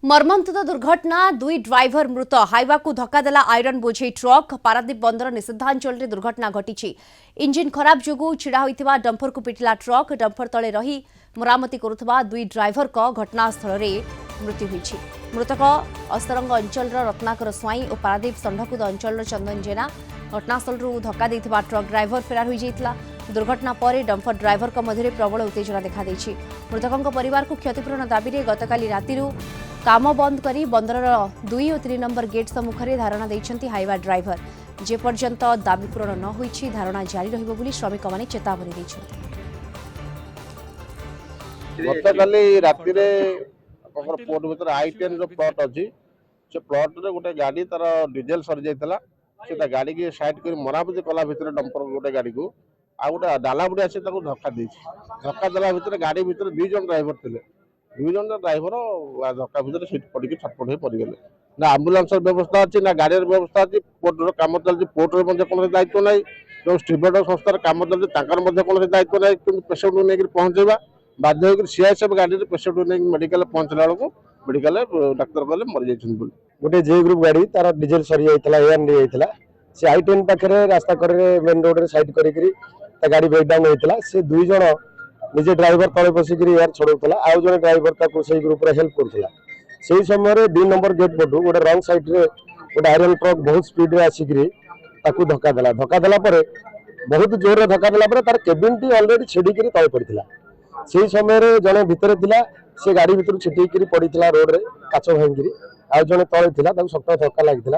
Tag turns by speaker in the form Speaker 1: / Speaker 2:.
Speaker 1: मर्मन्तुद दुर्घटना दुई ड्राइवर मृत हाइवा को धक्का देला आयरन बोझे ट्रक पारादीप बंदर निषिद्धांचल में दुर्घटना घटी इंजिन खराब जोगु छिड़ा होइतिबा डंपर को पिटिला ट्रक डंपर तले रही मरामती करुवा दुई ड्राइवर को घटनास्थल में मृत्यु होइछि। मृतक अस्तरंग अंचल रत्नाकर स्वाई और पारादीप षंढकुद अंचल चंदन जेना घटनास्थल धक्का देथिबा ट्रक ड्राइवर फेरार हो जाइतिला। दुर्घटना पर डंपर ड्राइवर मध्य प्रबल उत्तेजना देखा देछि। मृतकों परिवार को क्षतिपूरण दाबी में गतकाली राति काम बंद करी बंदर 2 और 3 नंबर गेट सम्मुखें धारणा देइछंती हाइवा ड्राइवर। जेपर्यंत दाबी पूरण न होइछि धारणा जारी रहिबो बोली श्रमिक माने चेतावनी दैछंती।
Speaker 2: गतकाली राति रे पोर्ट भीतर I-10 रो प्लॉट अछि से प्लॉट रे गोटे गाड़ी तार डीजल सर जाइतला से ता गाड़ी के साइड कर मरामती कला भीतर डंपर गोटे गाड़ी को आ गोटे डाला बुडी आसी ताको धक्का देछि। धक्का देला भीतर गाड़ी भीतर 2 जन ड्राइवर थिले। 2 जन ड्राइवर धक्का भीतर सीट पड़ी छटपट हो पड़ी गले। ना एम्बुलेंस व्यवस्था अछि ना गाड़ी व्यवस्था अछि। पोर्ट रो काम चलछि। पोर्ट रो मध्ये कोनो दायित्व नै। जो स्टीभर संस्थार काम चलछि ताकर मध्ये कोनो दायित्व नै कि पेशेंट को नेगिर पहुंचेबा बाध्य होकर सीआईएसएफ गाड़ी पेशेंट को मेडिकल पहुंचला बेलू मेडिकल डाक्तर कहले मर जाइछन बोली।
Speaker 3: गोटे जे ग्रुप गाड़ी तार डीजल सरी जाइतला एआर नहीं जाइतला से I-10 पाखरे रास्ता करे मेन रोड रे साइड करी ता गाड़ी ब्रेकडाउन होइतला। से 2 जन निजे ड्राइवर तळे बसिकरी एआर छोड़ौतला आउ जने ड्राइवर ताको सेही ग्रुप रे हेल्प करथला। सेही समय रे 2 नंबर गेट पटू गोटे रंग साइड रे गोटे आयरन ट्रक बहुत स्पीड रे आसिकरी ताको धक्का देला परे बहुत जोर रे धक्का देला परे तार केबिन टी ऑलरेडी छिडिकरी तळे पड़ितला। सेही समय रे जने भितरे थिला से गाड़ी भितर छिटिकरी पड़ितला रोड रे काचो भांगिरी आ जने तळे थिला ताको सख्त धक्का लागितला।